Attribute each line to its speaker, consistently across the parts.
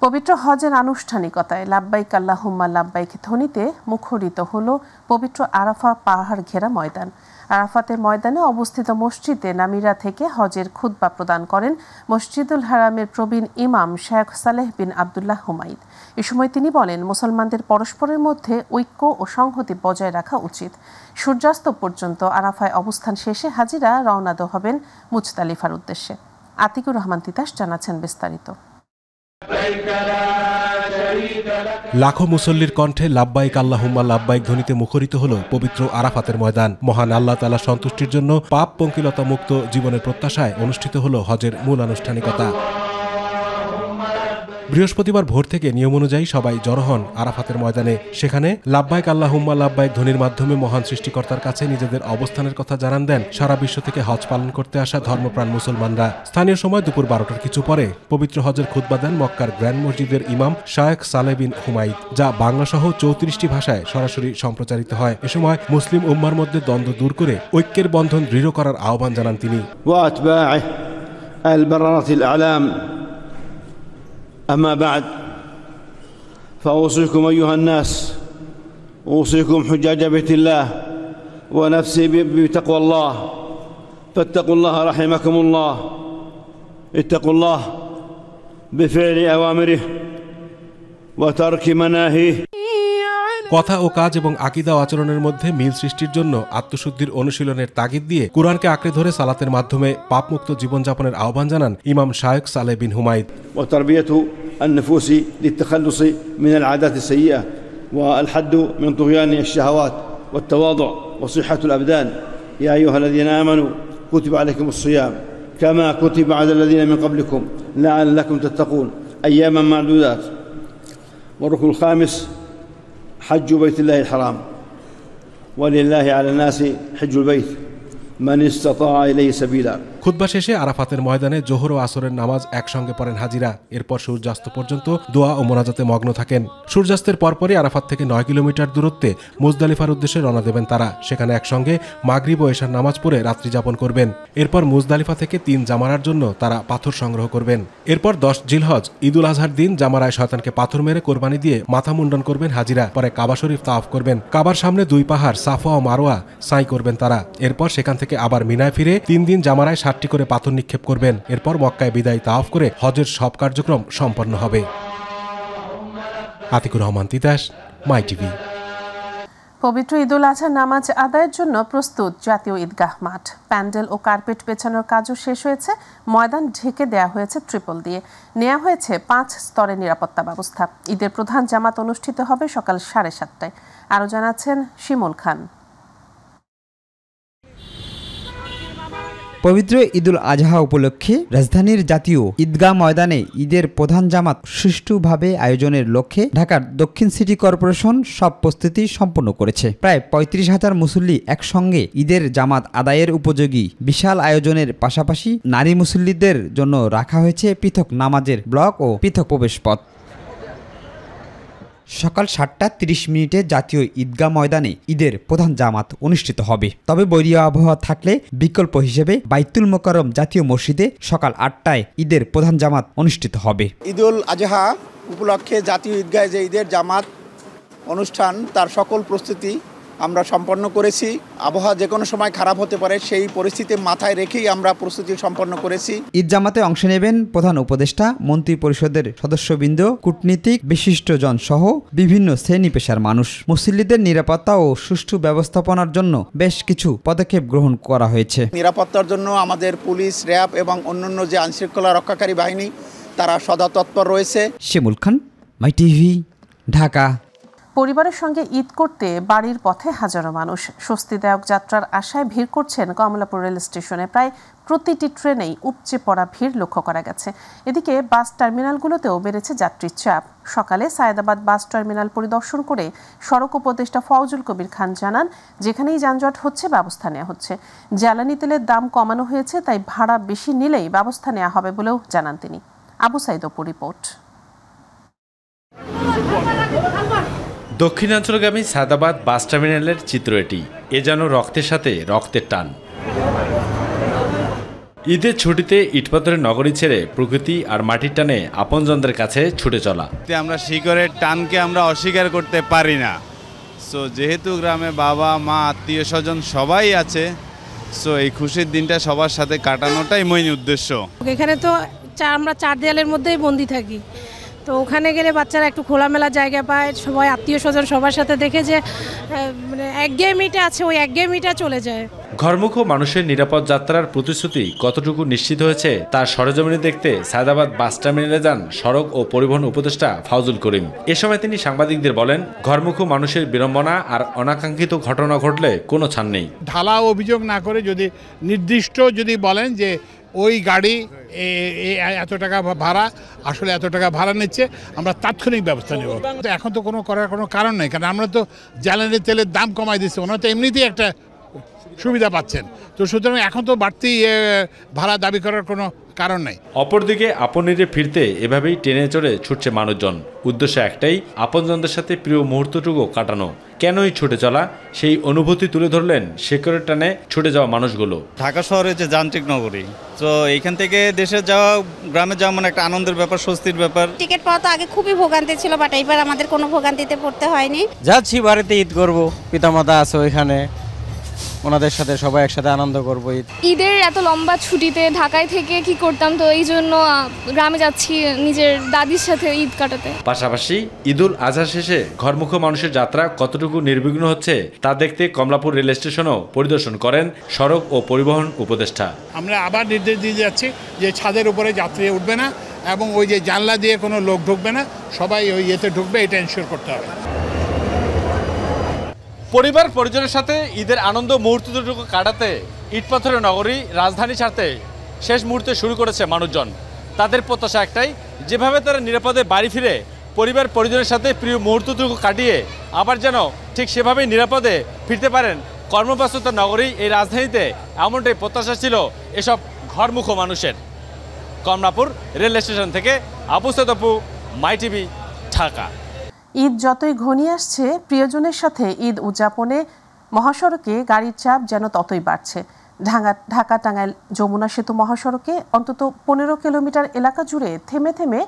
Speaker 1: পবিত্র হজের আনুষ্ঠানিকতায় লাব্বাইক আল্লাহুম্মা লাব্বাইক ধ্বনিতে মুখরিত হল পবিত্র আরাফা পাহাড় ঘেরা ময়দান। আরাফাতের ময়দানে অবস্থিত মসজিদে নামিরা থেকে হজের খুতবা প্রদান করেন মসজিদুল হারামের প্রবীণ ইমাম শেখ সালেহ বিন আবদুল্লাহ হুমাইদ। এ সময় তিনি বলেন, মুসলমানদের পরস্পরের মধ্যে ঐক্য ও সংহতি বজায় রাখা উচিত। সূর্যাস্ত পর্যন্ত আরাফায় অবস্থান শেষে হাজিরা রওনা হবেন মুজদালিফার উদ্দেশ্যে। আতিকুর রহমান তিতাস জানাচ্ছেন বিস্তারিত।
Speaker 2: লাখো মুসল্লির কণ্ঠে লাব্বাইক আল্লাহুম্মা লাব্বাইক ধ্বনিতে মুখরিত হল পবিত্র আরাফাতের ময়দান। মহান আল্লাহ তাআলার সন্তুষ্টির জন্য পাপ পঙ্কিলতা মুক্ত জীবনের প্রত্যাশায় অনুষ্ঠিত হল হজের মূল আনুষ্ঠানিকতা। বৃহস্পতিবার ভোর থেকে নিয়ম অনুযায়ী সবাই জড়ো হন আরাফাতের ময়দানে। সেখানে লাব্বাইক আল্লাহুম্মা লাব্বাইক ধ্বনির মাধ্যমে মহান সৃষ্টিকর্তার কাছে নিজেদের অবস্থানের কথা জানান দেন সারা বিশ্ব থেকে হজ পালন করতে আসা ধর্মপ্রাণ মুসলমানরা। স্থানীয় সময় দুপুর 12টার কিছু পরে পবিত্র হজের খুতবা দেন মক্কার গ্র্যান্ড মসজিদের ইমাম শেখ সালেহ বিন হুমাইদ, যা বাংলাসহ 34টি ভাষায় সরাসরি সম্প্রচারিত হয়। এ সময় মুসলিম উম্মার মধ্যে দ্বন্দ্ব দূর করে ঐক্যের বন্ধন দৃঢ় করার আহ্বান জানান তিনি।
Speaker 3: أما بعد فأوصيكم أيها الناس، أوصيكم حجاج بيت الله ونفسي بتقوى الله، فاتقوا الله رحمكم الله، اتقوا الله بفعل أوامره وترك مناهيه।
Speaker 2: কথা ও কাজ এবং আকীদা ও আচরণের মধ্যে মিল সৃষ্টির জন্য আত্মশুদ্ধির অনুশীলনের তাগিদ দিয়ে কুরআনকে আঁকড়ে ধরে সালাতের মাধ্যমে পাপমুক্ত জীবনযাপনের আহ্বান জানান ইমাম শেখ সালেহ বিন হুমাইদ।
Speaker 3: وتربية النفوس للتخلص من العادات السيئة والحد من طغيان الشهوات والتواضع وصحة الأبدان. يا أيها الذين آمنوا كتب عليكم الصيام كما كتب على الذين من قبلكم لعلكم تتقون أياما معدودات. والركن الخامس حج بيت الله الحرام، ولله على الناس حج البيت من استطاع إليه سبيلا।
Speaker 2: খুতবা শেষে আরাফাতের ময়দানে জোহর ও আসরের নামাজ একসঙ্গে পড়েন হাজিরা। এরপর সূর্যাস্ত পর্যন্ত দোয়া ও মোনাজাতে মগ্ন থাকেন। সূর্যাস্তের পরপরই আরাফাত থেকে 9 কিলোমিটার দূরত্বে মুজদালিফার উদ্দেশ্যে রওনা দেবেন তারা। সেখানে একসঙ্গে মাগরিব ও এশার নামাজ পড়ে রাত্রি যাপন করবেন। এরপর মুজদালিফা থেকে 3 জামারার জন্য তারা পাথর সংগ্রহ করবেন। এরপর 10 জিলহজ ঈদুল আজহার দিন জামারায় শয়তানকে পাথর মেরে কোরবানি দিয়ে মাথা মুন্ডন করবেন হাজিরা। পরে কাবা শরীফ তাওয়াফ করবেন। কাবার সামনে 2 পাহাড় সাফা ও মারওয়া সাই করবেন তারা। এরপর সেখান থেকে আবার মিনায় ফিরে 3 দিন জামারায় 60টি করে পাথর নিক্ষেপ করবেন। এরপর মক্কায় বিদায় তাওয়াফ করে হজের সব কার্যক্রম সম্পন্ন হবে। আতিকুর রহমান তিতাস, মাই টিভি।
Speaker 1: পবিত্র ঈদুল আজহা নামাজ আদায়ের জন্য প্রস্তুত জাতীয় ঈদগাহ মাঠ। প্যান্ডেল ও কার্পেট পেছানোর কাজও শেষ হয়েছে। ময়দান ঢেকে দেয়া হয়েছে ট্রিপল দিয়ে। নেওয়া হয়েছে 5 স্তরের নিরাপত্তা ব্যবস্থা। ঈদের প্রধান জামাত অনুষ্ঠিত হবে সকাল 7:30টায়। আরও জানাচ্ছেন শিমুল খান।
Speaker 4: পবিত্র ঈদুল আজহা উপলক্ষে রাজধানীর জাতীয় ঈদগাহ ময়দানে ঈদের প্রধান জামাত সুষ্ঠুভাবে আয়োজনের লক্ষ্যে ঢাকার দক্ষিণ সিটি কর্পোরেশন সব প্রস্তুতি সম্পন্ন করেছে। প্রায় 35,000 মুসল্লি একসঙ্গে ঈদের জামাত আদায়ের উপযোগী বিশাল আয়োজনের পাশাপাশি নারী মুসল্লিদের জন্য রাখা হয়েছে পৃথক নামাজের ব্লক ও পৃথক প্রবেশপথ। সকাল 7:30 জাতীয় ঈদগাহ ময়দানে ঈদের প্রধান জামাত অনুষ্ঠিত হবে। তবে বৈরী আবহাওয়া থাকলে বিকল্প হিসেবে বাইতুল মোকাররম জাতীয় মসজিদে সকাল 8টায় ঈদের প্রধান জামাত অনুষ্ঠিত হবে।
Speaker 5: ঈদুল আজহা উপলক্ষে জাতীয় ঈদগাহে যে ঈদের জামাত অনুষ্ঠান তার সকল প্রস্তুতি আমরা সম্পন্ন করেছি। আবহাওয়া যে কোনো সময় খারাপ হতে পারে, সেই পরিস্থিতি মাথায় রেখেই আমরা প্রস্তুতি সম্পন্ন করেছি।
Speaker 4: ঈদ জামাতে অংশ নেবেন প্রধান উপদেষ্টা, মন্ত্রী পরিষদের সদস্যবৃন্দ, কূটনীতিক, বিশিষ্টজন সহ বিভিন্ন শ্রেণী পেশার মানুষ। মুসল্লিদের নিরাপত্তা ও সুষ্ঠু ব্যবস্থাপনার জন্য বেশ কিছু পদক্ষেপ গ্রহণ করা হয়েছে।
Speaker 5: নিরাপত্তার জন্য আমাদের পুলিশ, র্যাব এবং অন্যান্য যে আইনশৃঙ্খলা রক্ষাকারী বাহিনী তারা সদা তৎপর রয়েছে।
Speaker 4: শিমুল খান, মাই টিভি, ঢাকা।
Speaker 1: পরিবারের সঙ্গে ঈদ করতে বাড়ির পথে হাজারো মানুষ। স্বস্তিদায়ক যাত্রার আশায় ভিড় করছেন কমলাপুর রেল স্টেশনে। প্রায় প্রতিটি ট্রেনেই উপচে পড়া ভিড় লক্ষ্য করা গেছে। এদিকে বাস টার্মিনালগুলোতেও বেড়েছে যাত্রীর চাপ। সকালে সায়েদাবাদ বাস টার্মিনাল পরিদর্শন করে সড়ক উপদেষ্টা ফওজুল কবির খান জানান, যেখানেই যানজট হচ্ছে ব্যবস্থা নেওয়া হচ্ছে। জ্বালানি তেলের দাম কমানো হয়েছে, তাই ভাড়া বেশি নিলেই ব্যবস্থা নেওয়া হবে বলেও জানান তিনি। আবু সাইদ অপু রিপোর্ট।
Speaker 6: দক্ষিণাঞ্চলগামী সায়েদাবাদ বাস টার্মিনালের চিত্র এটি। এ যেন রক্তের সাথে রক্তের টান। ঈদের ছুটিতে ইটপাথরের নগরী ছেড়ে প্রকৃতি আর মাটির টানে আপনজনদের কাছে ছুটে চলা।
Speaker 7: আমরা শিকড়ের টানকে আমরা অস্বীকার করতে পারি না। সো যেহেতু গ্রামে বাবা মা আত্মীয় স্বজন সবাই আছে, সো এই খুশির দিনটা সবার সাথে কাটানোটাই মেইন উদ্দেশ্য।
Speaker 8: এখানে তো আমরা 4 দেয়ালের মধ্যেই বন্দি থাকি, তো ওখানে গেলে বাচ্চারা একটু খোলামেলা জায়গা পায়, সবাই আত্মীয় স্বজন সবার সাথে দেখে যে মানে একঘেয়েমিটা আছে, ওই একঘেয়েমিটা চলে যায়।
Speaker 6: ঘরমুখ মানুষের নিরাপদ যাত্রার প্রতিশ্রুতি কতটুকু নিশ্চিত হয়েছে তার সরেজমিনে দেখতে সায়দাবাদ বাস টার্মিনালে যান সড়ক ও পরিবহন উপদেষ্টা ফাউজুল করিম। এ সময় তিনি সাংবাদিকদের বলেন, ঘরমুখ মানুষের বিড়ম্বনা আর অনাকাঙ্ক্ষিত ঘটনা ঘটলে কোনো ছাড় নেই।
Speaker 9: ঢালাও অভিযোগ না করে যদি নির্দিষ্ট যদি বলেন যে ওই গাড়ি এত টাকা ভাড়া, আসলে এত টাকা ভাড়া নিচ্ছে, আমরা তাৎক্ষণিক ব্যবস্থা নেব। এখন তো করার কোনো কারণ নেই, কারণ আমরা তো জ্বালানি তেলের দাম কমাই দিচ্ছি, ওনারা তো এমনিতেই একটা সুবিধা পাচ্ছেন, তো সুতরাং এখন তো বাড়তি ভাড়া দাবি করার কোনো কারণ নাই।
Speaker 6: অপরদিকে আপনিরে ফিরতে এভাবেই ট্রেনে চড়ে ছুটছে মানুষজন। উদ্দেশ্য একটাই, আপনজনদের সাথে প্রিয় মুহূর্তটুকু কাটানো। কেনই ছুটে চলা সেই অনুভূতি তুলে ধরলেন শিকড়ের টানে ছুটে যাওয়া মানুষগুলো।
Speaker 10: ঢাকা শহরে যে যান্ত্রিক নগরী, তো এইখান থেকে দেশে যাওয়া, গ্রামে যাওয়া মানে একটা আনন্দের ব্যাপার, স্বস্তির ব্যাপার।
Speaker 11: টিকিট পাওয়া তো আগে খুবই ভোগান্তি ছিল, বাট এইবার আমাদের কোনো ভোগান্তিতে পড়তে হয়নি।
Speaker 12: যাচ্ছি বাড়িতে ঈদ করব, পিতামাতা আছে ওইখানে, ওনাদের সাথে সবাই একসাথে আনন্দ করবো।
Speaker 13: ঈদের এত লম্বা ছুটিতে ঢাকায় থেকে কি করতাম, তো এই জন্য গ্রামে যাচ্ছি নিজের দাদির সাথে ঈদ কাটাতে।
Speaker 6: পাশাপাশি ঈদুল আজহা শেষে ঘরমুখ মানুষের যাত্রা কতটুকু নির্বিঘ্ন হচ্ছে তা দেখতে কমলাপুর রেল স্টেশনও পরিদর্শন করেন সড়ক ও পরিবহন উপদেষ্টা।
Speaker 9: আমরা আবার নির্দেশ দিয়ে যাচ্ছি যে ছাদের উপরে যাত্রী উঠবে না এবং ওই যে জানলা দিয়ে কোনো লোক ঢুকবে না, সবাই ওই ইয়েতে ঢুকবে, এটা এনশিওর করতে হবে।
Speaker 14: পরিবার পরিজনের সাথে ঈদের আনন্দ মুহূর্তটুকু কাটাতে ইটপাথরের নগরী রাজধানী ছাড়তে শেষ মুহূর্তে শুরু করেছে মানুষজন। তাদের প্রত্যাশা একটাই, যেভাবে তারা নিরাপদে বাড়ি ফিরে পরিবার পরিজনের সাথে প্রিয় মুহূর্তটুকু কাটিয়ে আবার যেন ঠিক সেভাবেই নিরাপদে ফিরতে পারেন কর্মব্যস্ততার নগরী এই রাজধানীতে, এমনটাই প্রত্যাশা ছিল এসব ঘরমুখ মানুষের। কমলাপুর রেল স্টেশন থেকে আবু সাইদ আপু, মাই টিভি, ঢাকা।
Speaker 1: ঈদ যতই ঘনিয়ে আসছে, প্রিয়জনের সাথে ঈদ উদযাপনে মহাসড়কে গাড়ির চাপ যেন ততই বাড়ছে। ঢাকা টাঙ্গাইল যমুনা সেতু মহাসড়কে অন্তত 15 কিলোমিটার এলাকা জুড়ে থেমে থেমে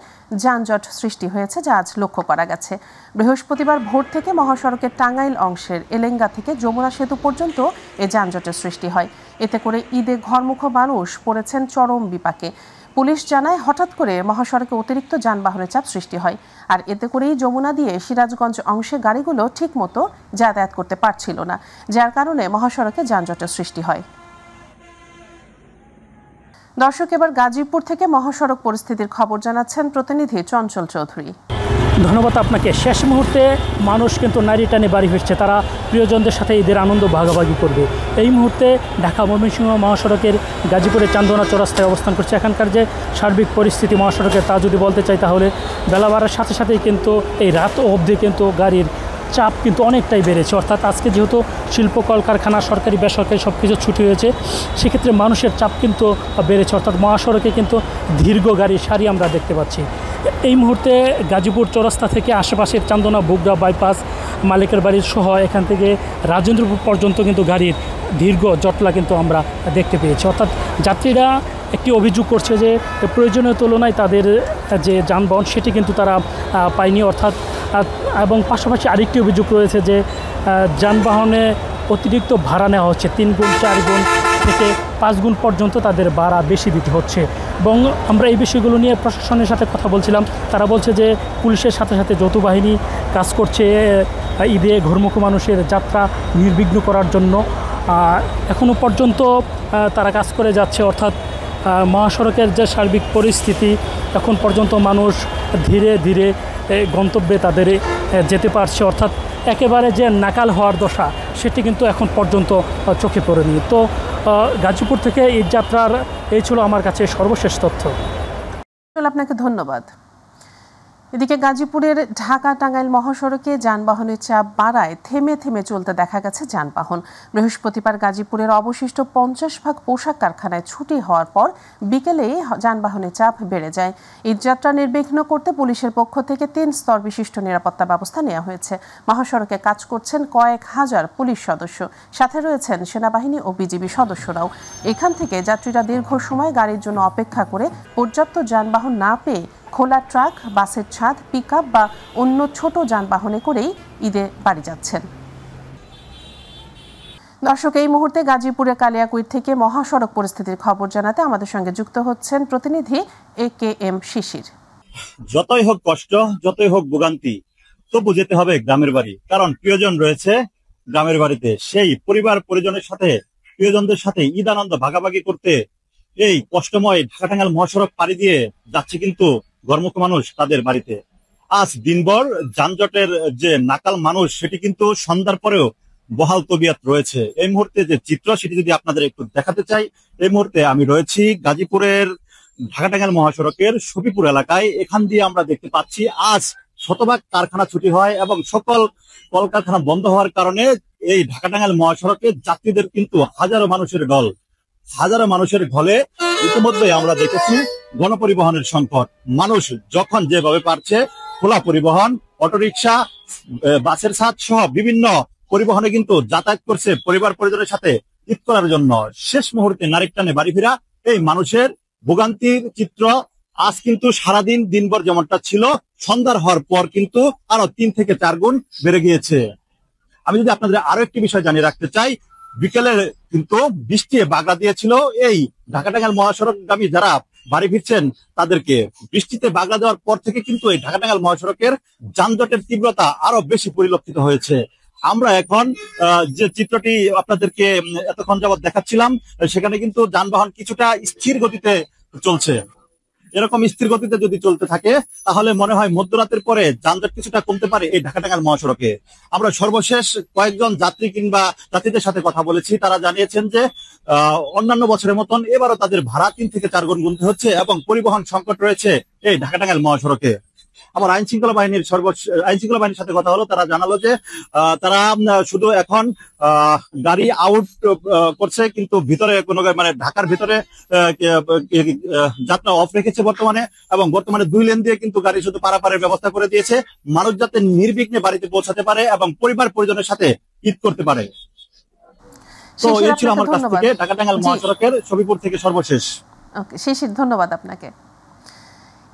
Speaker 1: যানজট সৃষ্টি হয়েছে, যা আজ লক্ষ্য করা গেছে। বৃহস্পতিবার ভোর থেকে মহাসড়কের টাঙ্গাইল অংশের এলেঙ্গা থেকে যমুনা সেতু পর্যন্ত এ যানজটের সৃষ্টি হয়। এতে করে ঈদে ঘরমুখ মানুষ পড়েছেন চরম বিপাকে। পুলিশ জানায়, হঠাৎ করে মহাসড়কে অতিরিক্ত যানবাহনের চাপ সৃষ্টি হয়, আর এতে করেই যমুনা দিয়ে সিরাজগঞ্জ অংশে গাড়িগুলো ঠিকমতো যাতায়াত করতে পারছিল না, যার কারণে মহাসড়কে যানজটের সৃষ্টি হয়। দর্শক, এবার গাজীপুর থেকে মহাসড়ক পরিস্থিতির খবর জানাচ্ছেন প্রতিনিধি চঞ্চল চৌধুরী।
Speaker 15: ধন্যবাদ আপনাকে। শেষ মুহূর্তে মানুষ কিন্তু নারী টানে বাড়ি ফিরছে, তারা প্রিয়জনদের সাথে ঈদের আনন্দ ভাগাভাগি করবে। এই মুহূর্তে ঢাকা ময়মনসিংহ মহাসড়কের গাজীপুরের চান্দনা চৌরাস্তায় অবস্থান করছে। এখানকার যে সার্বিক পরিস্থিতি মহাসড়কের, তা যদি বলতে চাই তাহলে বেলা বাড়ার সাথে সাথেই কিন্তু এই রাত অবধি কিন্তু গাড়ির চাপ কিন্তু অনেকটাই বেড়েছে। অর্থাৎ আজকে যেহেতু শিল্প কলকারখানা, সরকারি বেসরকারি সব কিছু ছুটি হয়েছে, সেক্ষেত্রে মানুষের চাপ কিন্তু বেড়েছে। অর্থাৎ মহাসড়কে কিন্তু দীর্ঘ গাড়ির সারি আমরা দেখতে পাচ্ছি। এই মুহূর্তে গাজীপুর চৌরাস্তা থেকে আশেপাশের চান্দনা, বুগড়া বাইপাস, মালিকের বাড়ির সহ এখান থেকে রাজেন্দ্রপুর পর্যন্ত কিন্তু গাড়ির দীর্ঘ জটলা কিন্তু আমরা দেখতে পেয়েছি। অর্থাৎ যাত্রীরা একটি অভিযোগ করছে যে প্রয়োজনীয় তুলনায় তাদের যে যানবাহন সেটি কিন্তু তারা পায়নি। অর্থাৎ এবং পাশাপাশি আরেকটি অভিযোগ রয়েছে যে যানবাহনে অতিরিক্ত ভাড়া নেওয়া হচ্ছে, 3 গুণ 4 গুণ থেকে 5 গুণ পর্যন্ত তাদের ভাড়া বেশি দিতে হচ্ছে। এবং আমরা এই বিষয়গুলো নিয়ে প্রশাসনের সাথে কথা বলছিলাম, তারা বলছে যে পুলিশের সাথে সাথে যৌথ বাহিনী কাজ করছে ঈদে ঘরমুখ মানুষের যাত্রা নির্বিঘ্ন করার জন্য। এখনও পর্যন্ত তারা কাজ করে যাচ্ছে। অর্থাৎ মহাসড়কের যে সার্বিক পরিস্থিতি, এখন পর্যন্ত মানুষ ধীরে ধীরে গন্তব্যে তাদের যেতে পারছে। অর্থাৎ একেবারে যে নাকাল হওয়ার দশা, সেটি কিন্তু এখন পর্যন্ত চোখে পড়েনি। তো গাজীপুর থেকে ঈদ যাত্রার এই ছিল আমার কাছে সর্বশেষ তথ্য।
Speaker 1: আপনাকে ধন্যবাদ। এদিকে গাজীপুরের ঢাকা টাঙ্গাইল মহাসড়কে যানবাহনের চাপ বাড়ায় থেমে থেমে চলতে দেখা গেছে যানবাহন। বৃহস্পতিবার গাজীপুরের অবশিষ্ট 50% পোশাক কারখানায় ছুটি হওয়ার পর বিকেলে যানবাহনের চাপ বেড়ে যায়। ঈদযাত্রা নির্বিঘ্ন করতে পুলিশের পক্ষ থেকে 3 স্তর বিশিষ্ট নিরাপত্তা ব্যবস্থা নেওয়া হয়েছে। মহাসড়কে কাজ করছেন কয়েক হাজার পুলিশ সদস্য, সাথে রয়েছেন সেনাবাহিনী ও বিজিবি সদস্যরাও। এখান থেকে যাত্রীরা দীর্ঘ সময় গাড়ির জন্য অপেক্ষা করে পর্যাপ্ত যানবাহন না পেয়ে খোলা ট্রাক, বাসের ছাদ, পিকআপ বা অন্য ছোট যানবাহনে করেই ঈদে বাড়ি যাচ্ছেন। দর্শক, এই মুহূর্তে গাজীপুরের কালিয়াকৈর থেকে মহাসড়ক পরিস্থিতির খবর জানাতে আমাদের সঙ্গে যুক্ত হচ্ছেন প্রতিনিধি AKM শিশির।
Speaker 16: যতই হোক কষ্ট, যতই হোক ভোগান্তি, তবু যেতে হবে গ্রামের বাড়ি, কারণ প্রিয়জন রয়েছে গ্রামের বাড়িতে। সেই পরিবার পরিজনের সাথে, প্রিয়জনদের সাথে ঈদ আনন্দ ভাগাভাগি করতে এই কষ্টময় ঢাকা টাঙ্গাইল মহাসড়ক পাড়ি দিয়ে যাচ্ছে কিন্তু ঘরমুখী মানুষ তাদের বাড়িতে। আজ দিনভর যানজটের যে নাকাল মানুষ, সেটি কিন্তু সন্ধ্যার পরেও বহাল তবিয়ত রয়েছে। এই মুহূর্তে যে চিত্র, সেটি যদি আপনাদের একটু দেখাতে চাই। এই মুহূর্তে আমি রয়েছি গাজীপুরের ঢাকা টাঙ্গাইল মহাসড়কের শফিপুর এলাকায়। এখান দিয়ে আমরা দেখতে পাচ্ছি আজ শতভাগ কারখানা ছুটি হয় এবং সকল কলকারখানা বন্ধ হওয়ার কারণে এই ঢাকা টাঙ্গাইল মহাসড়কে যাত্রীদের কিন্তু হাজারো মানুষের ঢল। হাজারো মানুষের ঢলে ইতিমধ্যে আমরা দেখেছি গণপরিবহনের সংকট। মানুষ যখন যেভাবে পারছে খোলা পরিবহন, অটোরিকশা, বাসের ছাদ সহ বিভিন্ন পরিবহনে কিন্তু যাতায়াত করছে পরিবার পরিজনের সাথে ঈদ করার জন্য। শেষ মুহূর্তে নারীর টানে বাড়ি ফেরা এই মানুষের ভোগান্তির চিত্র আজ কিন্তু সারাদিন দিনভর যেমনটা ছিল, সন্ধ্যার হওয়ার পর কিন্তু আরো 3 থেকে 4 গুণ বেড়ে গিয়েছে। আমি যদি আপনাদের আরো একটি বিষয় জানিয়ে রাখতে চাই, বিকেলে কিন্তু বৃষ্টি বাগড়া দিয়েছিল এই ঢাকা টাঙ্গাইল মহাসড়কগামী যারা বাড়ি ফিরছেন তাদেরকে। বৃষ্টিতে বাগড়া দেওয়ার পর থেকে কিন্তু এই ঢাকা টাঙ্গাইল মহাসড়কের যানজটের তীব্রতা আরো বেশি পরিলক্ষিত হয়েছে। আমরা এখন যে চিত্রটি আপনাদেরকে এতক্ষণ যাবৎ দেখাচ্ছিলাম, সেখানে কিন্তু যানবাহন কিছুটা স্থির গতিতে চলছে। এরকম স্থির গতিতে যদি চলতে থাকে তাহলে মনে হয় মধ্যরাতের পরে যানজট কিছুটা কমতে পারে এই ঢাকা টাঙ্গাইল মহাসড়কে। আমরা সর্বশেষ কয়েকজন যাত্রী কিংবা যাত্রীদের সাথে কথা বলেছি, তারা জানিয়েছেন যে অন্যান্য বছরের মতন এবারও তাদের ভাড়া 3 থেকে 4 গুণ গুনতে হচ্ছে এবং পরিবহন সংকট রয়েছে এই ঢাকা টাঙ্গাইল মহাসড়কে। আমার আইন শৃঙ্খলা বাহিনীর সাথে কথা হলো, তারা জানালো যে তারা শুধু এখন গাড়ি আউট করছে, কিন্তু ভিতরে কোনো মানে ঢাকার ভিতরে যাত্রা অফ রেখেছে বর্তমানে, এবং বর্তমানে 2 লেন দিয়ে কিন্তু গাড়ি শুধু পারাপারের ব্যবস্থা করে দিয়েছে, মানুষ যাতে নির্বিঘ্নে বাড়িতে পৌঁছাতে পারে এবং পরিবার পরিজনের সাথে ঈদ করতে পারে। তো এই ছিল আমার কাছ থেকে ঢাকা টাঙ্গাইল মহাসড়কের শফিপুর থেকে সর্বশেষ।
Speaker 1: ওকে শিশির, ধন্যবাদ আপনাকে।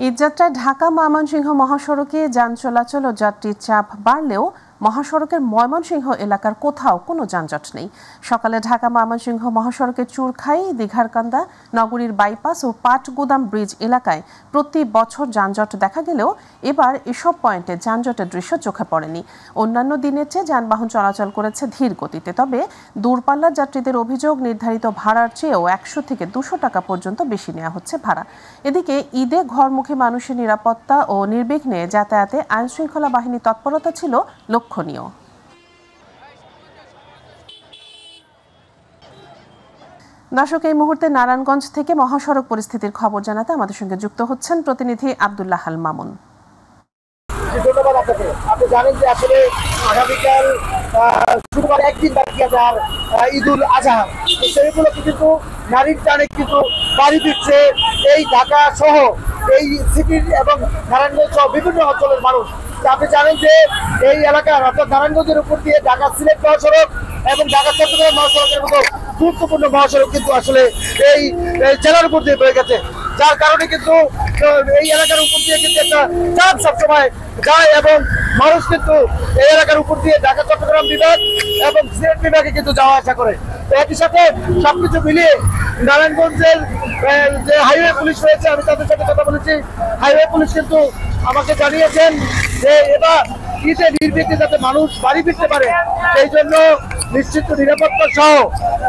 Speaker 1: ঈদযাত্রায় ঢাকা ময়মনসিংহ মহাসড়কে যান চলাচল ও যাত্রীর চাপ বাড়লেও মহাসড়কের ময়মনসিংহ এলাকার কোথাও কোনো যানজট নেই। সকালে ঢাকা ময়মনসিংহ মহাসড়কের চুরখাই, দীঘারকান্দা, নগরীর বাইপাস ও পাটগুদাম ব্রিজ এলাকায় প্রতি বছর যানজট দেখা গেলেও এবার এসব পয়েন্টে যানজটের দৃশ্য চোখে পড়েনি। অন্যান্য দিনের চেয়ে যানবাহন চলাচল করেছে ধীর গতিতে। তবে দূরপাল্লার যাত্রীদের অভিযোগ, নির্ধারিত ভাড়ার চেয়েও 100 থেকে 200 টাকা পর্যন্ত বেশি নেওয়া হচ্ছে ভাড়া। এদিকে ঈদে ঘরমুখী মানুষের নিরাপত্তা ও নির্বিঘ্নে যাতায়াতে আইনশৃঙ্খলা বাহিনীর তৎপরতা ছিল লক্ষণীয়। দর্শক, এই মুহূর্তে নারায়ণগঞ্জ থেকে মহাসড়ক পরিস্থিতির খবর জানাতে আমাদের সঙ্গে যুক্ত হচ্ছেন প্রতিনিধি আব্দুল্লাহ আল মামুন।
Speaker 17: ধন্যবাদ আপনাকে। আপনি জানেন যে আসলে আগামীকাল শুক্রবার একদিন বাকি আছে আর ঈদুল আজহা, সেই উপলক্ষে কিন্তু নারীর টানে কিন্তু বাড়ি ফিরছে এই ঢাকা সহ এই সিটির এবং নারায়ণগঞ্জ সহ বিভিন্ন অঞ্চলের মানুষ। আপনি জানেন যে এই এলাকার অর্থাৎ নারায়ণগঞ্জের উপর দিয়ে ঢাকা সিলেট মহাসড়ক এবং ঢাকা চট্টগ্রাম মহাসড়কের মতো গুরুত্বপূর্ণ মহাসড়ক কিন্তু আসলে এই জেলার উপর দিয়ে বয়ে গেছে, যার কারণে কিন্তু এই এলাকার উপর দিয়ে কিন্তু একটা চাপ সবসময় যায় এবং মানুষ কিন্তু এই এলাকার উপর দিয়ে ঢাকা চট্টগ্রাম বিভাগ এবং সিলেট বিভাগে কিন্তু যাওয়া আসা করে। একই সাথে সবকিছু মিলিয়ে নারায়ণগঞ্জের যে হাইওয়ে পুলিশ রয়েছে, আমি তাদের সাথে কথা বলেছি, হাইওয়ে পুলিশ কিন্তু আমাকে জানিয়েছেন যে এবার ঈদে নির্বিঘ্নে যাতে মানুষ বাড়ি ফিরতে পারে সেই জন্য নিশ্চিত নিরাপত্তা সহ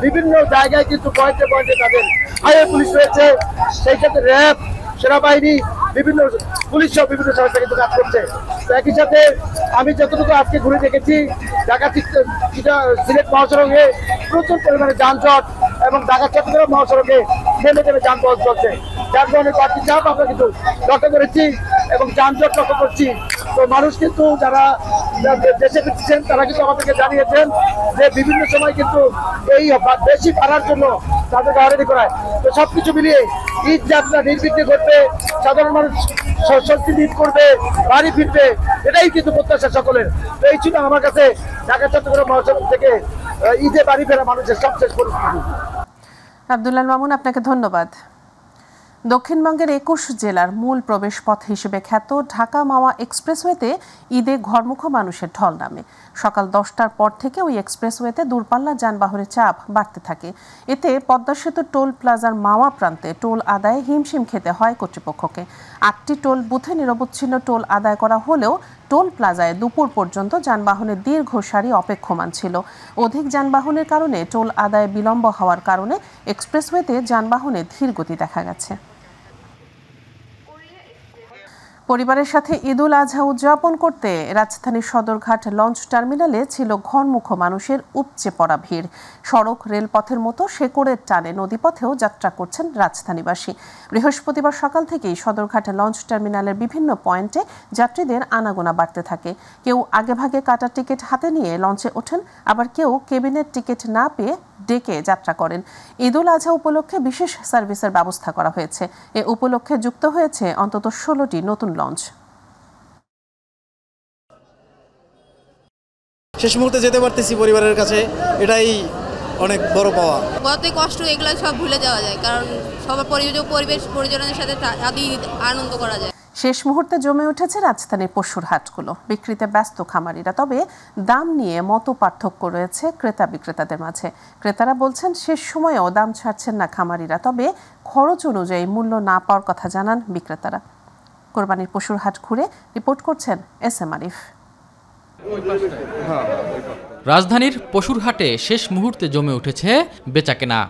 Speaker 17: বিভিন্ন জায়গায় কিন্তু পয়েন্টে পয়েন্টে তাদের হাইওয়ে পুলিশ রয়েছে, সেই সাথে র্যাব, সেনাবাহিনী, বিভিন্ন পুলিশ সহ বিভিন্ন সংস্থা কিন্তু কাজ করছে। তো একই সাথে আমি যতটুকু আজকে ঘুরে দেখেছি ঢাকা সিলেট মহাসড়কে প্রচুর পরিমাণে যানজট এবং ঢাকা চট্টগ্রাম মহাসড়কে থেমে থেমে যানবাহন চলছে, যানবাহনের বাড়তি চাপ আমরা কিন্তু লক্ষ্য করেছি। এবং যানজট লক্ষ্য করছি। তো মানুষ কিন্তু যারা দেশে ফিরছেন তারা কিন্তু আমাদেরকে জানিয়েছেন যে বিভিন্ন সময় কিন্তু এই বেশি ভাড়ার জন্য তাদেরকে হয়রানি করায়। তো সবকিছু মিলিয়ে ঈদ যাত্রা নির্বিঘ্নে ঘটবে, সাধারণ মানুষ স্বস্তি ঈদ করবে, বাড়ি ফিরবে, এটাই কিন্তু প্রত্যাশা সকলের। তো এই ছিল আমার কাছে ঢাকা চট্টগ্রাম মহাসড়ক থেকে ঈদে বাড়ি ফেরা মানুষের সবশেষ পরিস্থিতি।
Speaker 1: আব্দুল্লাহ মামুন, আপনাকে ধন্যবাদ। দক্ষিণবঙ্গের ২১ জেলার মূল প্রবেশ পথ হিসেবে খ্যাত ঢাকা মাওয়া এক্সপ্রেসওয়েতে ঈদে ঘরমুখ মানুষের ঢল নামে। সকাল ১০টার পর থেকে ওই এক্সপ্রেসওয়েতে দূরপাল্লার যানবাহনের চাপ বাড়তে থাকে। এতে পদ্মা সেতু টোল প্লাজার মাওয়া প্রান্তে টোল আদায়ে হিমশিম খেতে হয় কর্তৃপক্ষকে। ৮টি টোল বুথে নিরবচ্ছিন্ন টোল আদায় করা হলেও টোল প্লাজায় দুপুর পর্যন্ত যানবাহনের দীর্ঘ সারি অপেক্ষমান ছিল। অধিক যানবাহনের কারণে টোল আদায়ে বিলম্ব হওয়ার কারণে এক্সপ্রেসওয়েতে যানবাহনে ধীর গতি দেখা গেছে। পরিবারের সাথে ঈদুল আজহা উদযাপন করতে রাজধানীর সদরঘাট লঞ্চ টার্মিনালে ছিল ঘরমুখ মানুষের উপচে পড়া ভিড়। সড়ক রেলপথের মতো শেকড়ের টানে নদীপথেও যাত্রা করছেন রাজধানীবাসী। বৃহস্পতিবার সকাল থেকেই সদরঘাট লঞ্চ টার্মিনালের বিভিন্ন পয়েন্টে যাত্রীদের আনাগোনা বাড়তে থাকে। কেউ আগেভাগে কাটা টিকিট হাতে নিয়ে লঞ্চে ওঠেন, আবার কেউ কেবিনের টিকিট না পেয়ে ডেকে যাত্রা করেন। ঈদুল আজহা উপলক্ষে বিশেষ সার্ভিসের ব্যবস্থা করা হয়েছে। এ উপলক্ষে যুক্ত হয়েছে অন্তত ১৬টি নতুন লঞ্চ।
Speaker 18: শেষ মুহূর্তে যেতে পারতেছি পরিবারের কাছে, এটাই অনেক বড় পাওয়া।
Speaker 19: কত কষ্ট এগুলো সব ভুলে যাওয়া যায়, কারণ সবার পরিবেশ পরিজনের সাথে আনন্দ করা যায়।
Speaker 1: শেষ মুহূর্তে জমে উঠেছে রাজধানীর পশুর হাটগুলো। বিক্রিতে ব্যস্ত খামারিরা, তবে দাম নিয়ে মত পার্থক্য রয়েছে ক্রেতা বিক্রেতাদের মাঝে। ক্রেতারা বলছেন শেষ সময়েও দাম ছাড়ছেন না খামারিরা, তবে খরচ অনুযায়ী মূল্য না পাওয়ার কথা জানান বিক্রেতারা। কোরবানির পশুর হাট ঘুরে রিপোর্ট করছেন SM আরিফ।
Speaker 20: রাজধানীর পশুর হাটে শেষ মুহূর্তে জমে উঠেছে বেচাকেনা।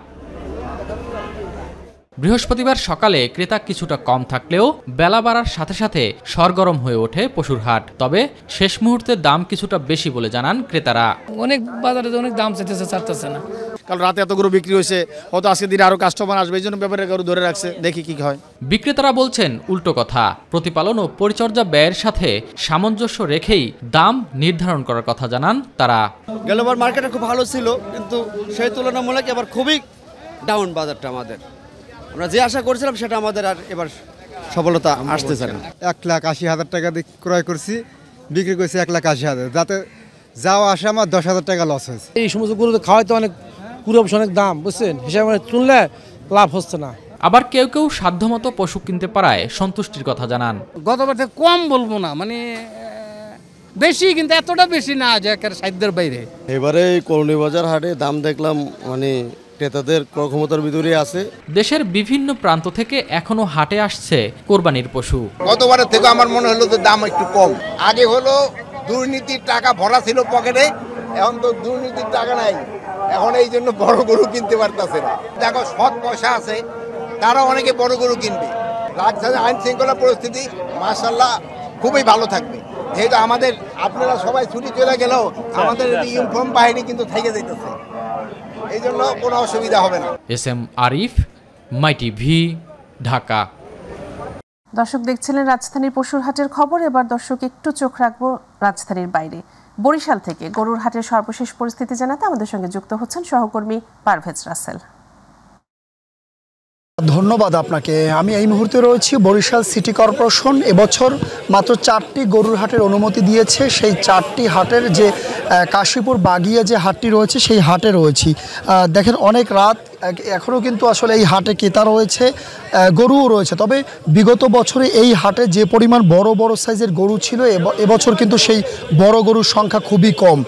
Speaker 20: বৃহস্পতিবার সকালে ক্রেতা কিছুটা কম থাকলেও বেলা বাড়ার সাথে সাথে সরগরম হয়ে ওঠে পশুর হাট। তবে শেষ মুহূর্তে দাম কিছুটা বেশি বলে জানান ক্রেতারা।
Speaker 21: অনেক বাজারে অনেক দাম ছাড়তেছে না।
Speaker 18: কাল রাতে এত গরু বিক্রি হয়েছে, হয়তো আজকে দিনে আরো কাস্টমার আসবে, এই জন্য ব্যাপারে গরু ধরে রাখছে, দেখি কি হয়।
Speaker 20: বিক্রেতারা বলছেন উল্টো কথা। প্রতিপালন ও পরিচর্যা ব্যয়ের সাথে সামঞ্জস্য রেখেই দাম নির্ধারণ করার কথা জানান তারা।
Speaker 22: গেলবার মার্কেটে খুব ভালো ছিল, কিন্তু সেই তুলনামূলক এবার খুবই ডাউন বাজারটা আমাদের। আমরা যে আশা করছিলাম সেটা আমাদের আর এবার সফলতা আসতেছে না।
Speaker 23: 1,80,000 টাকা দিয়ে ক্রয় করছি, বিক্রি করছি 1,80,000, যাতে যাওয়া আসে আমার 10,000 টাকা লস হয়েছে।
Speaker 21: এই সমস্ত গরু খাওয়াইতে অনেক পুরোপুরি অনেক দাম, বুঝছেন, হিসাবে তুললে লাভ হচ্ছে না।
Speaker 20: আবার কেউ কেউ সাধ্যমতো পশু কিনতে পারায় সন্তুষ্টির কথা জানান।
Speaker 21: গতবার থেকে কম বলবো না, মানে বেশি, কিন্তু এতটা বেশি না যে সাধ্যের বাইরে।
Speaker 22: এবারে করণী বাজার হাটে দাম দেখলাম মানে ক্রেতাদের ক্ষমতার ভিতরে আছে।
Speaker 20: দেশের বিভিন্ন প্রান্ত থেকে এখনো হাটে আসছে কোরবানির পশু।
Speaker 24: গতবারের থেকে আমার মনে হলো যে দাম একটু কম। আগে হলো দুর্নীতির টাকা ভরা ছিল পকেটে, এখন তো দুর্নীতির টাকা নাই, এখন এই জন্য বড় গরু কিনতে পারতেছে না। দেখো সৎ পয়সা আছে, তারা অনেকে বড় গরু কিনবে। রাজধানী আইন শৃঙ্খলা পরিস্থিতি মাশাআল্লাহ খুবই ভালো থাকবে, যেহেতু আমাদের আপনারা সবাই ছুটি চলে গেলেও আমাদের ইউনিফর্ম বাহিনী কিন্তু থেকে যাইতেছে, এই জন্য কোনো অসুবিধা হবে না।
Speaker 20: SM Arif, MyTV, Dhaka.
Speaker 1: দর্শক দেখছিলেন রাজধানীর পশুর হাটের খবর। এবার দর্শক একটু চোখ রাখবো রাজধানীর বাইরে। বরিশাল থেকে গরুর হাটের সর্বশেষ পরিস্থিতি জানাতে আমাদের সঙ্গে যুক্ত হচ্ছেন সহকর্মী পারভেজ রাসেল।
Speaker 25: ধন্যবাদ আপনাকে। আমি এই মুহূর্তে রয়েছি বরিশাল সিটি কর্পোরেশন। এবছর মাত্র 4টি গরুর হাটের অনুমতি দিয়েছে। সেই 4টি হাটের যে কাশীপুর বাগিয়া যে হাটটি রয়েছে সেই হাটে রয়েছি। দেখেন অনেক রাত, এখনও কিন্তু আসলে এই হাটে ক্রেতা রয়েছে, গরুও রয়েছে। তবে বিগত বছরে এই হাটে যে পরিমাণ বড় বড় সাইজের গরু ছিল, এবছর কিন্তু সেই বড় গরুর সংখ্যা খুবই কম,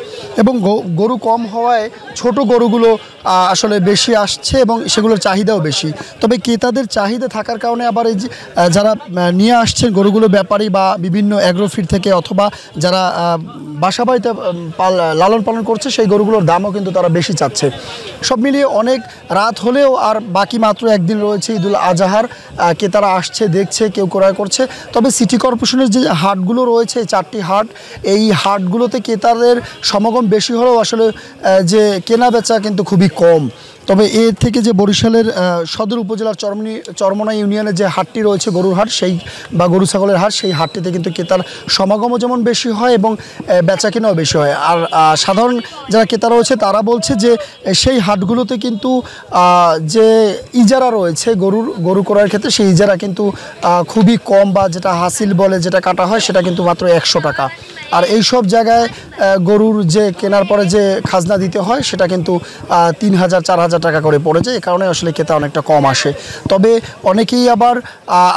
Speaker 25: এবং গরু কম হওয়ায় ছোট গরুগুলো আসলে বেশি আসছে এবং সেগুলোর চাহিদাও বেশি। তবে ক্রেতাদের চাহিদা থাকার কারণে আবার এই যে যারা নিয়ে আসছেন গরুগুলো, ব্যাপারী বা বিভিন্ন অ্যাগ্রোফিড থেকে অথবা যারা বাসা বাড়িতে লালন পালন করছে, সেই গরুগুলোর দামও কিন্তু তারা বেশি চাচ্ছে। সব মিলিয়ে অনেক রাত হলেও আর বাকি মাত্র একদিন রয়েছে ঈদুল আজহার। ক্রেতারা আসছে, দেখছে, কেউ ক্রয় করছে। তবে সিটি কর্পোরেশনের যে হাটগুলো রয়েছে, 4টি হাট, এই হাটগুলোতে ক্রেতাদের সমাগম বেশি হলেও আসলে যে কেনা বেচা কিন্তু খুবই কম। তবে এর থেকে যে বরিশালের সদর উপজেলার চরমনা ইউনিয়নের যে হাটটি রয়েছে গরুর হাট সেই বা গরু ছাগলের হাট, সেই হাটটিতে কিন্তু ক্রেতার সমাগমও যেমন বেশি হয় এবং বেচা কেনাও বেশি হয়। আর সাধারণ যারা ক্রেতা রয়েছে তারা বলছে যে সেই হাটগুলোতে কিন্তু যে ইজারা রয়েছে গরু ক্রয়ের ক্ষেত্রে, সেই ইজারা কিন্তু খুবই কম, বা যেটা হাসিল বলে যেটা কাটা হয় সেটা কিন্তু মাত্র 100 টাকা। আর এই সব জায়গায় গরুর যে কেনার পরে যে খাজনা দিতে হয় সেটা কিন্তু 3000 4000 টাকা করে পড়ে যায়। এই কারণে আসলে ক্রেতা অনেকটা কম আসে। তবে অনেকেই আবার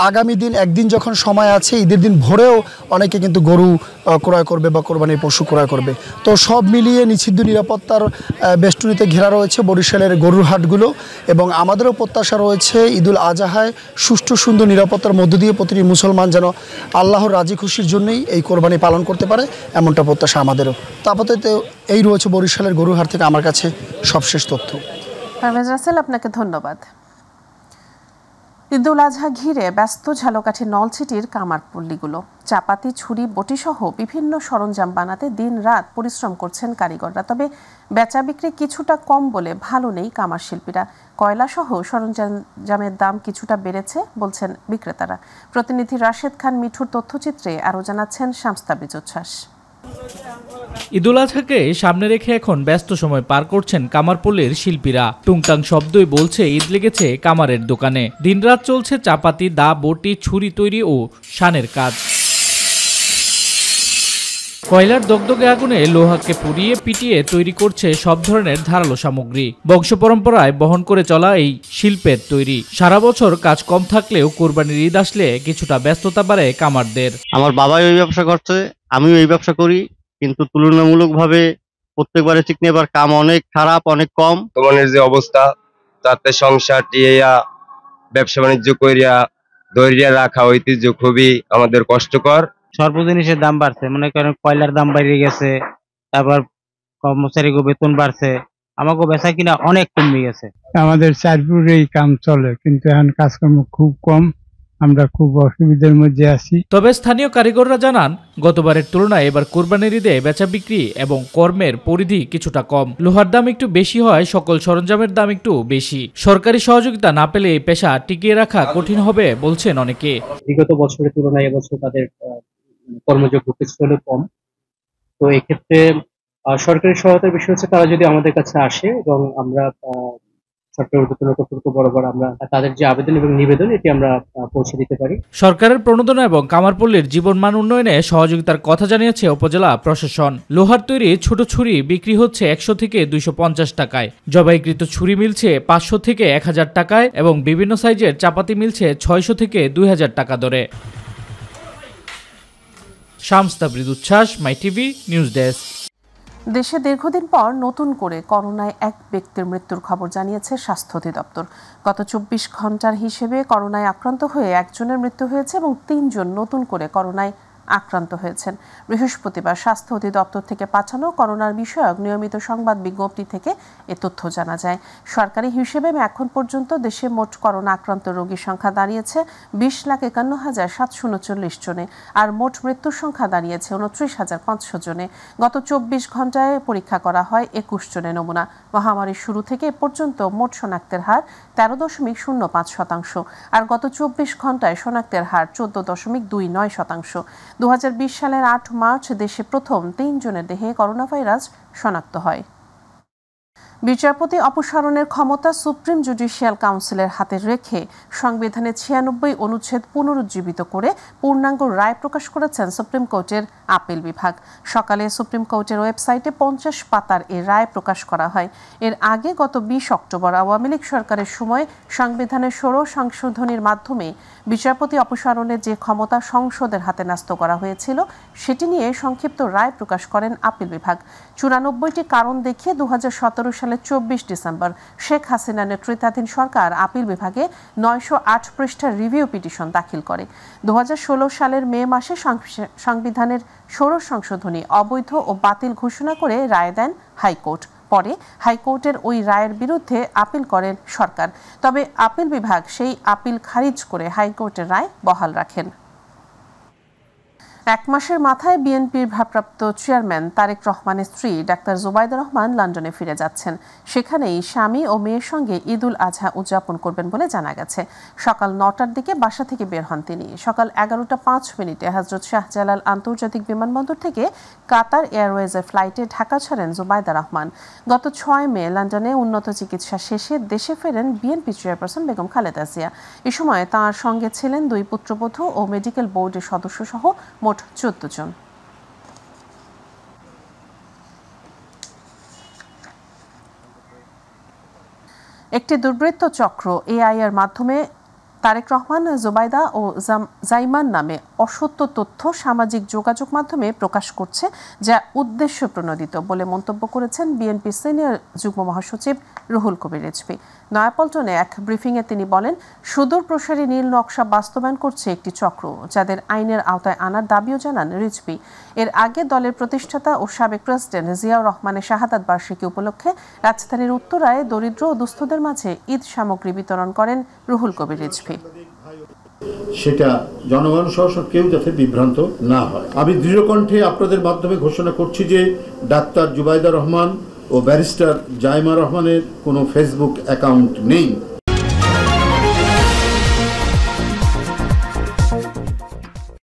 Speaker 25: আগামী দিন একদিন যখন সময় আছে ঈদের দিন ভোরেও অনেকে কিন্তু গরু ক্রয় করবে বা কোরবানির পশু ক্রয় করবে। তো সব মিলিয়ে নিষিদ্ধ নিরাপত্তার বেষ্টনীতে ঘেরা রয়েছে বরিশালের গরুর হাটগুলো, এবং আমাদেরও প্রত্যাশা রয়েছে ঈদুল আজহায় সুষ্ঠু সুন্দর নিরাপত্তার মধ্য দিয়ে প্রতিটি মুসলমান যেন আল্লাহর রাজি খুশির জন্যই এই কোরবানি পালন করতে পারে, এমনটা প্রত্যাশা আমাদেরও। তো আপাতত এই রয়েছে বরিশালের গরুর হাট থেকে আমার কাছে সবশেষ তথ্য।
Speaker 1: পারভেজ রাসেল, আপনাকে ধন্যবাদ। ঈদুল আজহা ঘিরে ব্যস্ত ঝালকাঠি নলছিটির কামারপল্লীগুলো। চাপাতি, ছুরি, বটিসহ বিভিন্ন সরঞ্জাম বানাতে দিন রাত পরিশ্রম করছেন কারিগররা। তবে বেচা বিক্রি কিছুটা কম বলে ভালো নেই কামার শিল্পীরা। কয়লাসহ সরঞ্জামের দাম কিছুটা বেড়েছে বলছেন বিক্রেতারা। প্রতিনিধি রাশেদ খান মিঠুর তথ্যচিত্রে আরও জানাচ্ছেন শামস তাবরিজ উচ্ছ্বাস।
Speaker 20: ঈদুল আজহাকে সামনে রেখে এখন ব্যস্ত সময় পার করছেন কামারপল্লীর শিল্পীরা। টুংটাং শব্দই বলছে ঈদ লেগেছে কামারের দোকানে। দিনরাত চলছে চাপাতি, দা, বটি, ছুরি তৈরি ও শানের কাজ। কয়লার দগদগে আগুনে লোহাকে পুড়িয়ে পিটিয়ে তৈরি করছে সব ধরনের ধারালো সামগ্রী। বংশ পরম্পরায় বহন করে চলা এই শিল্পের তৈরি। সারা বছর কাজ কম থাকলেও কোরবানির ঈদ আসলে কিছুটা ব্যস্ততা বাড়ে কামারদের।
Speaker 2: আমার বাবাই ওই ব্যবসা করছে, আমিও এই ব্যবসা করি, কিন্তু তুলনামূলকভাবে প্রত্যেকবারে ঠিক নেই, এবার কাম অনেক খারাপ, অনেক কম।
Speaker 3: বর্তমানের যে অবস্থা, তাতে সংসার টিয়া ব্যবসা বাণিজ্য করিয়া ধরিয়া রাখা ঐতিহ্য খুবই আমাদের কষ্টকর।
Speaker 4: সর্ব জিনিসের দাম বাড়ছে, মনে করেন কয়লার দাম বেড়ে গেছে, তারপর কর্মচারীকে বেতন বাড়ছে, আমাকে বেচা কিনা অনেক কমে গেছে।
Speaker 5: আমাদের চারপুরেই কাম চলে, কিন্তু এখন কাজকর্ম খুব কম, আমরা খুব অসুবিধার মধ্যে আছি।
Speaker 20: তবে স্থানীয় কারিগররা জানান গতবারের তুলনায় এবার কোরবানির ঈদে বেচা বিক্রি এবং কর্মের পরিধি কিছুটা কম। লোহার দাম একটু বেশি হয়, সকল সরঞ্জামের দাম একটু বেশি। সরকারি সহযোগিতা না পেলে এই পেশা টিকিয়ে রাখা কঠিন হবে বলছেন অনেকে।
Speaker 7: বিগত বছরের তুলনায় এবছর তাদের কর্মযোগ্য কিছুটা কম। তো এক্ষেত্রে সরকারি সহায়তার বিষয় হচ্ছে তারা যদি আমাদের কাছে আসে এবং আমরা সরকারের ঊর্ধ্বতন কর্তৃপক্ষ বরাবর আমরা তাদের যে আবেদন এবং নিবেদন এটি আমরা পৌঁছে দিতে পারি।
Speaker 20: সরকারের প্রণোদনা এবং কামারপল্লীর জীবনমান উন্নয়নে সহযোগিতার কথা জানিয়েছে উপজেলা প্রশাসন। লোহার তৈরি ছোট ছুরি বিক্রি হচ্ছে 100 থেকে 250 টাকায়, জবাইকৃত ছুরি মিলছে 500 থেকে 1000 টাকায় এবং বিভিন্ন সাইজের চাপাতি মিলছে 600 থেকে 2000 টাকা দরে। শামস তাবরিজ উচ্ছ্বাস, মাই টিভি নিউজ ডেস্ক।
Speaker 1: দেশে দীর্ঘদিন পর নতুন করে করোনায় এক ব্যক্তির মৃত্যুর খবর জানিয়েছে স্বাস্থ্য অধিদপ্তর। গত 24 ঘন্টার হিসেবে করোনায় আক্রান্ত হয়ে একজনের মৃত্যু হয়েছে এবং 3 জন নতুন করে করোনায় আক্রান্ত হয়েছেন। বৃহস্পতিবার স্বাস্থ্য অধিদপ্তর থেকে পাঠানো করোনার বিষয়ক নিয়মিত সংবাদ বিজ্ঞপ্তি থেকে এ তথ্য জানা যায়। সরকারি হিসেবে এখন পর্যন্ত দেশে মোট করোনা আক্রান্ত রোগীর সংখ্যা দাঁড়িয়েছে 20,51,739 জনে, আর মোট মৃত্যুর সংখ্যা দাঁড়িয়েছে 29,500 জনে। গত 24 ঘন্টায় পরীক্ষা করা হয় 21 জনের নমুনা। মহামারীর শুরু থেকে এ পর্যন্ত মোট শনাক্তের হার 13.05%, আর গত 24 ঘন্টায় শনাক্তের হার 14.29%। 2020 সালের 8 মার্চ দেশে প্রথম 3 জনের দেহে করোনা ভাইরাস শনাক্ত হয়। বিচারপতি অপসারণের ক্ষমতা সুপ্রিম জুডিশিয়াল কাউন্সিলের হাতে রেখে সংবিধানের 96 অনুচ্ছেদ পুনরুজ্জীবিত করে পূর্ণাঙ্গ রায় প্রকাশ করেছেন সুপ্রিম কোর্টের আপিল বিভাগ। সকালে সুপ্রিম কোর্টের ওয়েবসাইটে 50 পাতার এ রায় প্রকাশ করা হয়। এর আগে গত 20 অক্টোবর আওয়ামী লীগ সরকারের সময় সংবিধানের 16 সংশোধনীর মাধ্যমে বিচারপতি অপসারণের যে ক্ষমতা সংসদের হাতে ন্যস্ত করা হয়েছিল সেটি নিয়ে সংক্ষিপ্ত রায় প্রকাশ করেন আপিল বিভাগ। 94টি কারণ দেখিয়ে 2017 সালের 24 ডিসেম্বর শেখ হাসিনা নেতৃত্বাধীন সরকার আপিল বিভাগে 908 পৃষ্ঠার রিভিউ পিটিশন দাখিল করে। 2016 সালের মে মাসে সংবিধানের 16 সংশোধনী অবৈধ ও বাতিল ঘোষণা করে রায় দেন হাইকোর্ট। পরে হাইকোর্টের ওই রায়ের বিরুদ্ধে আপিল করেন সরকার, তবে আপিল বিভাগ সেই আপিল খারিজ করে হাইকোর্টের রায় বহাল রাখেন। এক মাসের মাথায় বিএনপির ভারপ্রাপ্ত চেয়ারম্যান তারেক রহমানের স্ত্রী ডাক্তার জুবাইদা রহমান লন্ডনে ফিরে যাচ্ছেন। সেখানেই স্বামী ও মেয়ের সঙ্গে ঈদুল আজহা উদযাপন করবেন বলে জানা গেছে। সকাল 9টার দিকে বাসা থেকে বের হন তিনি। সকাল 11:05 হযরত শাহজালাল আন্তর্জাতিক বিমানবন্দর থেকে কাতার এয়ারওয়েজের ফ্লাইটে ঢাকা ছাড়েন জুবাইদা রহমান। গত 6 মে লন্ডনে উন্নত চিকিৎসা শেষে দেশে ফেরেন বিএনপি চেয়ারপারসন বেগম খালেদা জিয়া। এ সময় তাঁর সঙ্গে ছিলেন 2 পুত্রবধূ ও মেডিকেল বোর্ডের সদস্য সহ মোট 14 জন। একটি দুর্বৃত্ত চক্র এআইয়ের মাধ্যমে তারেক রহমান, জুবাইদা ও জাইমান নামে অসত্য তথ্য সামাজিক যোগাযোগ মাধ্যমে প্রকাশ করছে, যা উদ্দেশ্য প্রণোদিত বলে মন্তব্য করেছেন বিএনপি সিনিয়র যুগ্ম মহাসচিব রুহুল কবির রিজভী। নয়াপল্টনে এক ব্রিফিংয়ে তিনি বলেন, সুদূর প্রসারী নীল নকশা বাস্তবায়ন করছে একটি চক্র, যাদের আইনের আওতায় আনার দাবিও জানান রিজভী। এর আগে দলের প্রতিষ্ঠাতা ও সাবেক প্রেসিডেন্ট জিয়াউর রহমানের শাহাদাত বার্ষিকী উপলক্ষে রাজধানীর উত্তরায় দরিদ্র ও দুস্থদের মাঝে ঈদ সামগ্রী বিতরণ করেন রুহুল কবির রিজভী।
Speaker 8: সেটা জনগণ সহ কেউ যাতে বিভ্রান্ত না হয়। আমি দৃঢ়কণ্ঠে আপনাদের মাধ্যমে ঘোষণা করছি যে ডাক্তার জুবাইদা রহমান ও ব্যারিস্টার জাইমা রহমানের কোনো ফেসবুক অ্যাকাউন্ট নেই।